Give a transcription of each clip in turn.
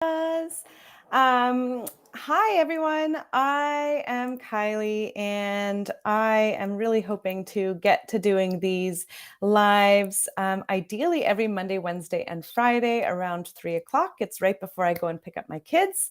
Yes. Um, Hi, everyone. I am Kylie, and I am really hoping to get to doing these lives, ideally every Monday, Wednesday, and Friday around 3 o'clock. It's right before I go and pick up my kids.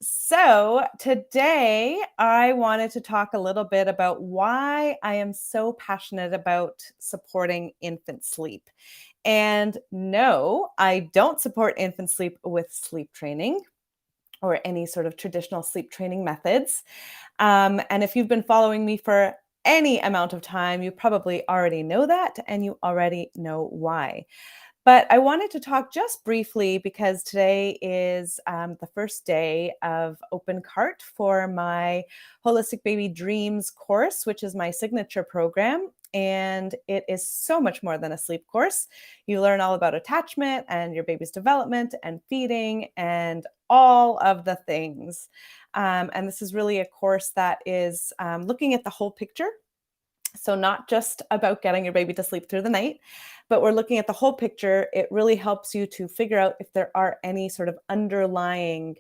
So today I wanted to talk a little bit about why I am so passionate about supporting infant sleep. And no, I don't support infant sleep with sleep training or any sort of traditional sleep training methods. And if you've been following me for any amount of time, you probably already know that and you already know why. But I wanted to talk just briefly because today is the first day of open cart for my Holistic Baby D.R.E.A.M.S course, which is my signature program. And it is so much more than a sleep course. You learn all about attachment and your baby's development and feeding and all of the things. And this is really a course that is looking at the whole picture. So, not just about getting your baby to sleep through the night, but we're looking at the whole picture. It really helps you to figure out if there are any sort of underlying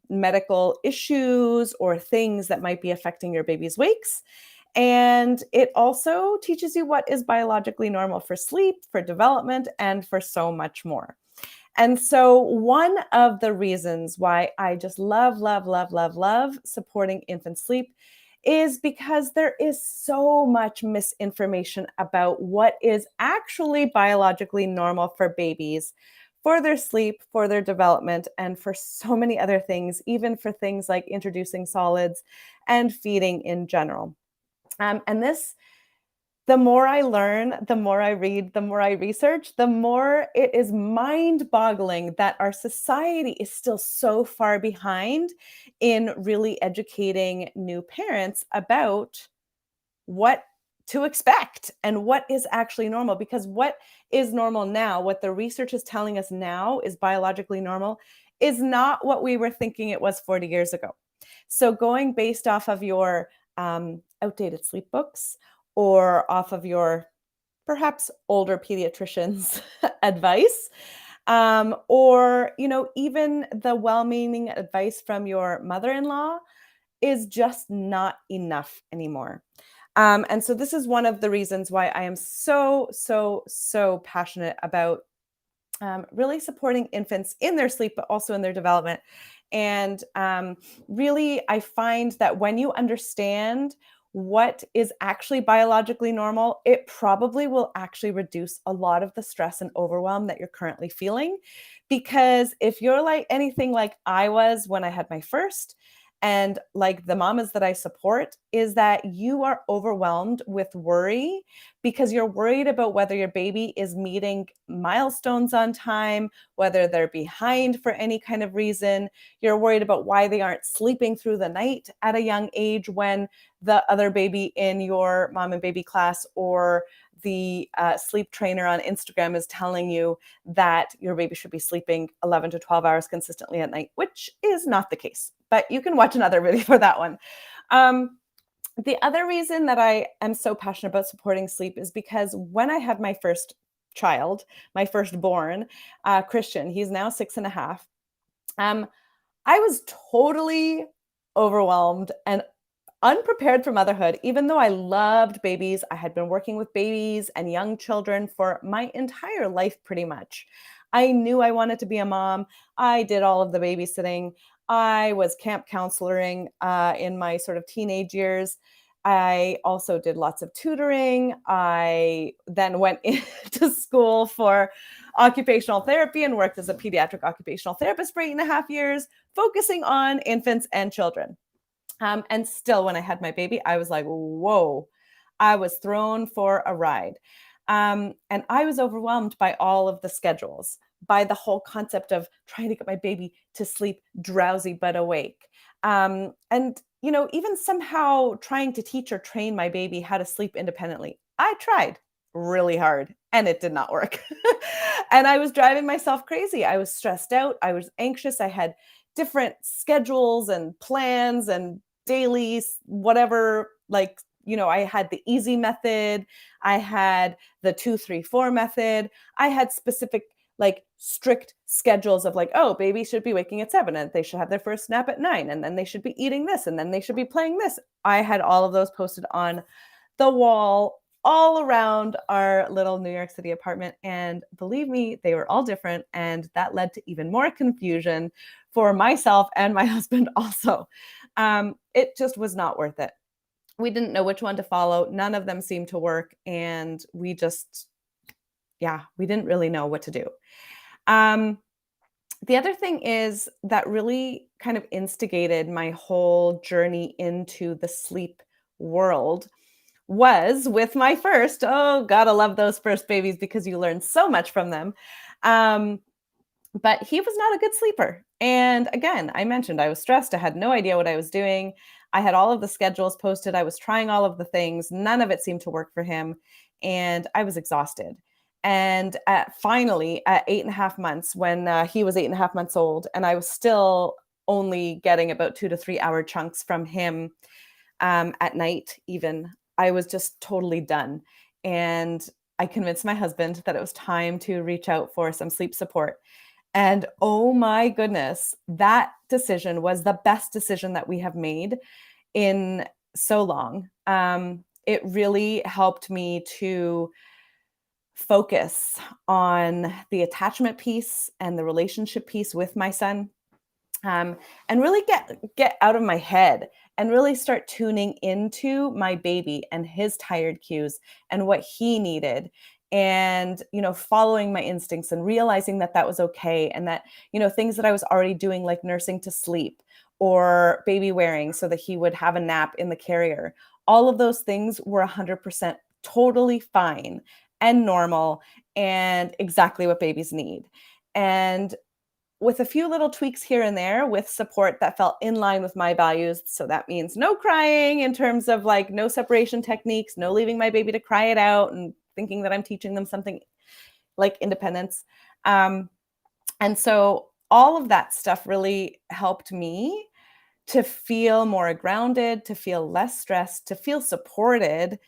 medical issues or things that might be affecting your baby's wakes. And it also teaches you what is biologically normal for sleep, for development, and for so much more. And so, one of the reasons why I just love, love, love, love, love supporting infant sleep is because there is so much misinformation about what is actually biologically normal for babies, for their sleep, for their development, and for so many other things, even for things like introducing solids and feeding in general. And this The more I learn, the more I read, the more I research, the more it is mind-boggling that our society is still so far behind in really educating new parents about what to expect and what is actually normal. Because what is normal now, what the research is telling us now is biologically normal, is not what we were thinking it was 40 years ago. So, going based off of your outdated sleep books or off of your perhaps older pediatrician's advice, or even the well-meaning advice from your mother-in-law is just not enough anymore. And so this is one of the reasons why I am so, so, so passionate about really supporting infants in their sleep, but also in their development. And really, I find that when you understand what is actually biologically normal, it probably will actually reduce a lot of the stress and overwhelm that you're currently feeling. Because if you're like anything like I was when I had my first, and like the mamas that I support, is that you are overwhelmed with worry because you're worried about whether your baby is meeting milestones on time, whether they're behind for any kind of reason. You're worried about why they aren't sleeping through the night at a young age when the other baby in your mom and baby class or the sleep trainer on Instagram is telling you that your baby should be sleeping 11 to 12 hours consistently at night, which is not the case. But you can watch another video for that one. Um, the other reason that I am so passionate about supporting sleep is because when I had my first child, my firstborn, Christian, he's now 6.5. Um, I was totally overwhelmed and unprepared for motherhood, even though I loved babies. I had been working with babies and young children for my entire life, pretty much. I knew I wanted to be a mom. I did all of the babysitting. I was camp counseloring in my sort of teenage years. I also did lots of tutoring. I then went into school for occupational therapy and worked as a pediatric occupational therapist for 8.5 years, focusing on infants and children. And still, when I had my baby, I was like, whoa, I was thrown for a ride. And I was overwhelmed by all of the schedules, by the whole concept of trying to get my baby to sleep drowsy but awake. Even somehow trying to teach or train my baby how to sleep independently. I tried really hard and it did not work. And I was driving myself crazy. I was stressed out. I was anxious. I had different schedules and plans and daily whatever, I had the easy method, I had the 2-3-4 method, I had specific like strict schedules of like, oh, baby should be waking at 7 and they should have their first nap at 9 and then they should be eating this and then they should be playing this. I had all of those posted on the wall all around our little New York City apartment. And believe me, they were all different. And that led to even more confusion for myself and my husband also. It just was not worth it. We didn't know which one to follow. None of them seemed to work. And we just, yeah, we didn't really know what to do. Um, the other thing is that really kind of instigated my whole journey into the sleep world was with my first. Oh, gotta love those first babies because you learn so much from them. Um, but he was not a good sleeper. And again, I mentioned I was stressed. I had no idea what I was doing. I had all of the schedules posted. I was trying all of the things. None of it seemed to work for him. And I was exhausted. And finally, at 8.5 months, when he was 8.5 months old, and I was still only getting about 2 to 3 hour chunks from him at night, even, I was just totally done. And I convinced my husband that it was time to reach out for some sleep support. And oh my goodness, that decision was the best decision that we have made in so long. It really helped me to focus on the attachment piece and the relationship piece with my son, um, and really get out of my head and really start tuning into my baby and his tired cues and what he needed, and following my instincts and realizing that that was okay, and that things that I was already doing, like nursing to sleep or baby wearing so that he would have a nap in the carrier, all of those things were 100% totally fine and normal and exactly what babies need. And with a few little tweaks here and there with support that felt in line with my values. So that means no crying, in terms of like no separation techniques, no leaving my baby to cry it out and thinking that I'm teaching them something like independence. Um, and so all of that stuff really helped me to feel more grounded, to feel less stressed, to feel supported.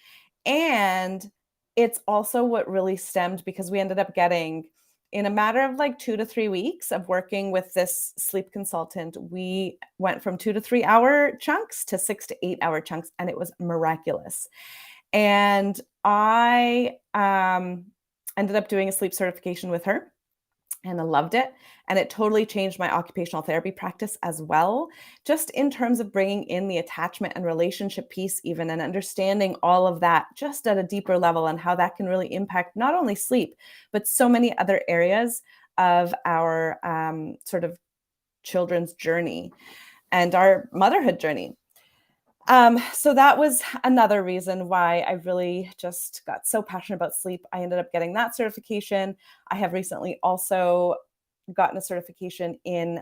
And it's also what really stemmed, because we ended up getting, in a matter of like 2 to 3 weeks of working with this sleep consultant, we went from 2 to 3 hour chunks to 6 to 8 hour chunks, and it was miraculous. And I ended up doing a sleep certification with her, and I loved it. And it totally changed my occupational therapy practice as well, just in terms of bringing in the attachment and relationship piece, even, and understanding all of that just at a deeper level, and how that can really impact not only sleep, but so many other areas of our sort of children's journey and our motherhood journey. So that was another reason why I really just got so passionate about sleep. I ended up getting that certification. I have recently also gotten a certification in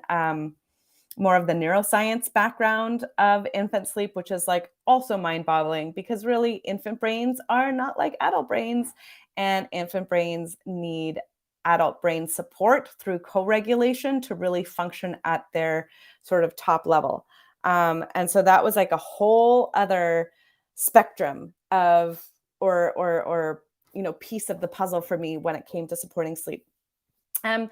more of the neuroscience background of infant sleep, which is like also mind boggling, because really infant brains are not like adult brains, and infant brains need adult brain support through co-regulation to really function at their sort of top level. And so that was like a whole other spectrum of, or piece of the puzzle for me when it came to supporting sleep. Um,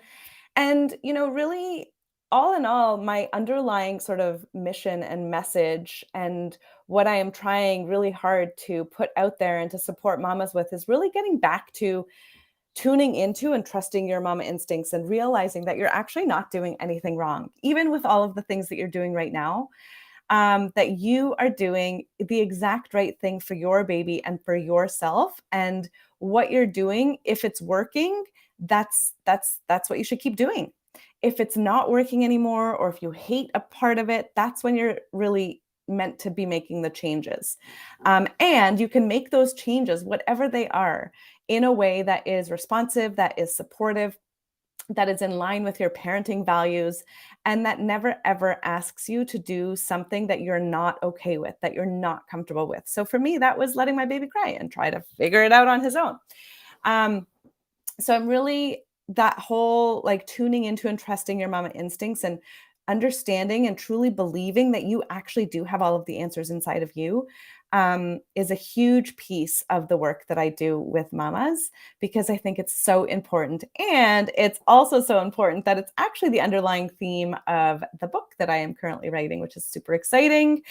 and, really, all in all, my underlying sort of mission and message, and what I am trying really hard to put out there and to support mamas with, is really getting back to tuning into and trusting your mama instincts, and realizing that you're actually not doing anything wrong, even with all of the things that you're doing right now, that you are doing the exact right thing for your baby and for yourself. And what you're doing, if it's working, that's what you should keep doing. If it's not working anymore, or if you hate a part of it, that's when you're really meant to be making the changes. And you can make those changes, whatever they are, in a way that is responsive, that is supportive, that is in line with your parenting values, and that never ever asks you to do something that you're not okay with, that you're not comfortable with. So for me, that was letting my baby cry and try to figure it out on his own. Um, so I'm really, that whole like tuning into and trusting your mama instincts, and understanding and truly believing that you actually do have all of the answers inside of you. is a huge piece of the work that I do with mamas because I think it's so important. And it's also so important that it's actually the underlying theme of the book that I am currently writing, which is super exciting.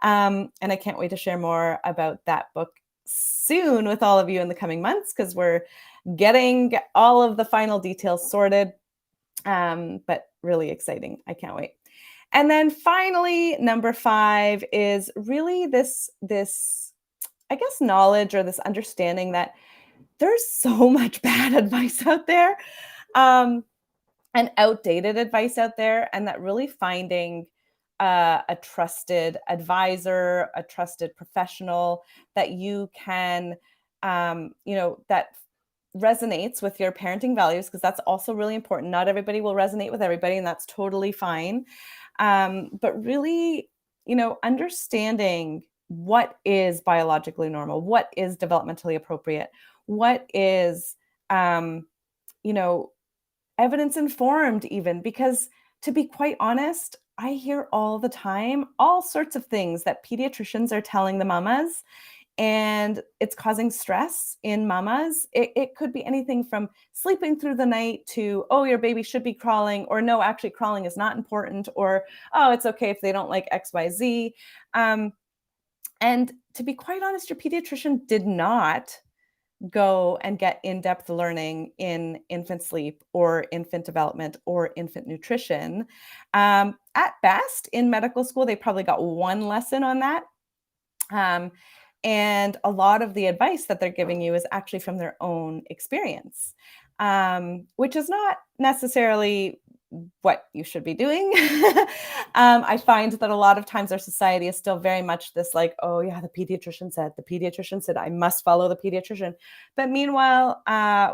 And I can't wait to share more about that book soon with all of you in the coming months because we're getting all of the final details sorted. But really exciting. I can't wait. And then finally, number 5 is really this I guess knowledge or this understanding that there's so much bad advice out there. Um, and outdated advice out there, and that really finding a trusted advisor, a trusted professional that you can, that resonates with your parenting values, because that's also really important. Not everybody will resonate with everybody, and that's totally fine. But really, understanding what is biologically normal, what is developmentally appropriate, what is, um, you know, evidence informed, even because to be quite honest, I hear all the time all sorts of things that pediatricians are telling the mamas, and it's causing stress in mamas. It could be anything from sleeping through the night to, oh, your baby should be crawling, or no, actually, crawling is not important, or oh, it's okay if they don't like XYZ. Um, and to be quite honest, your pediatrician did not go and get in-depth learning in infant sleep or infant development or infant nutrition. At best, in medical school, they probably got one lesson on that. Um, and a lot of the advice that they're giving you is actually from their own experience, which is not necessarily what you should be doing. I find that a lot of times our society is still very much this like, oh, yeah, the pediatrician said, I must follow the pediatrician. But meanwhile,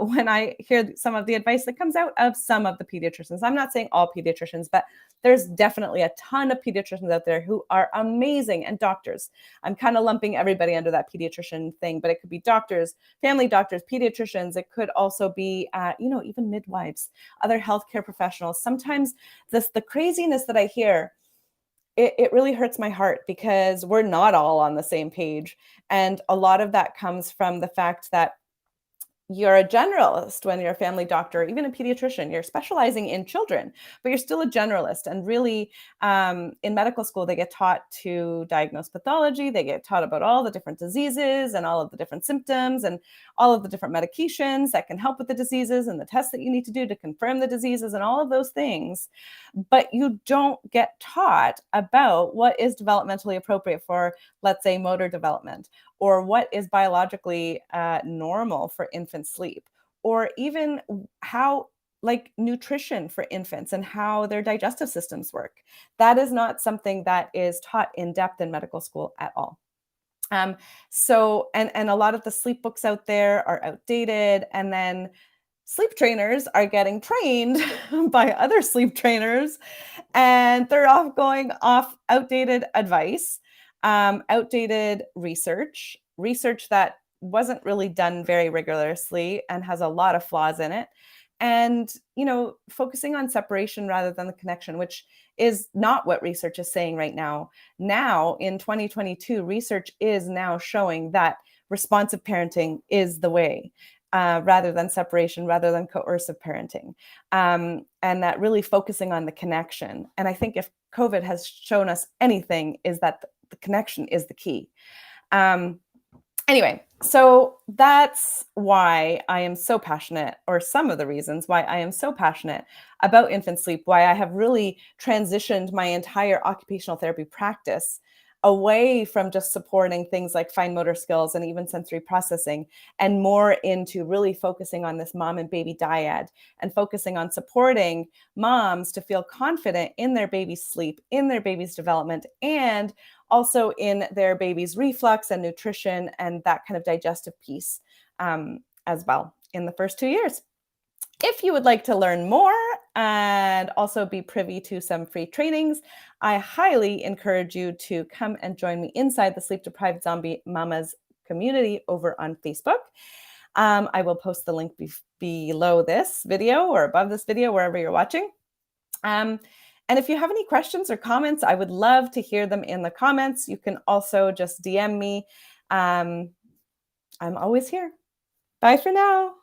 when I hear some of the advice that comes out of some of the pediatricians, I'm not saying all pediatricians, but there's definitely a ton of pediatricians out there who are amazing, and doctors. I'm kind of lumping everybody under that pediatrician thing, but it could be doctors, family doctors, pediatricians. It could also be, even midwives, other healthcare professionals. Sometimes the craziness that I hear, it really hurts my heart because we're not all on the same page. And a lot of that comes from the fact that you're a generalist when you're a family doctor, or even a pediatrician. You're specializing in children, but you're still a generalist. And really, in medical school, they get taught to diagnose pathology. They get taught about all the different diseases and all of the different symptoms and all of the different medications that can help with the diseases and the tests that you need to do to confirm the diseases and all of those things. But you don't get taught about what is developmentally appropriate for, let's say, motor development, or what is biologically normal for infant sleep, or even how, like, nutrition for infants and how their digestive systems work. That is not something that is taught in depth in medical school at all. And a lot of the sleep books out there are outdated, and then sleep trainers are getting trained by other sleep trainers, and they're off going off outdated advice, outdated research that wasn't really done very rigorously and has a lot of flaws in it. And, focusing on separation rather than the connection, which is not what research is saying right now. Now, in 2022, research is now showing that responsive parenting is the way. Rather than separation, rather than coercive parenting, and that really focusing on the connection. And I think if COVID has shown us anything, is that the connection is the key. Anyway, so that's why I am so passionate, or some of the reasons why I am so passionate about infant sleep, why I have really transitioned my entire occupational therapy practice away from just supporting things like fine motor skills and even sensory processing, and more into really focusing on this mom and baby dyad, and focusing on supporting moms to feel confident in their baby's sleep, in their baby's development, and also in their baby's reflux and nutrition and that kind of digestive piece, as well in the first 2 years. If you would like to learn more and also be privy to some free trainings, I highly encourage you to come and join me inside the Sleep Deprived Zombie Mamas community over on Facebook. I will post the link below this video or above this video, wherever you're watching. And if you have any questions or comments, I would love to hear them in the comments. You can also just DM me. Um, I'm always here. Bye for now.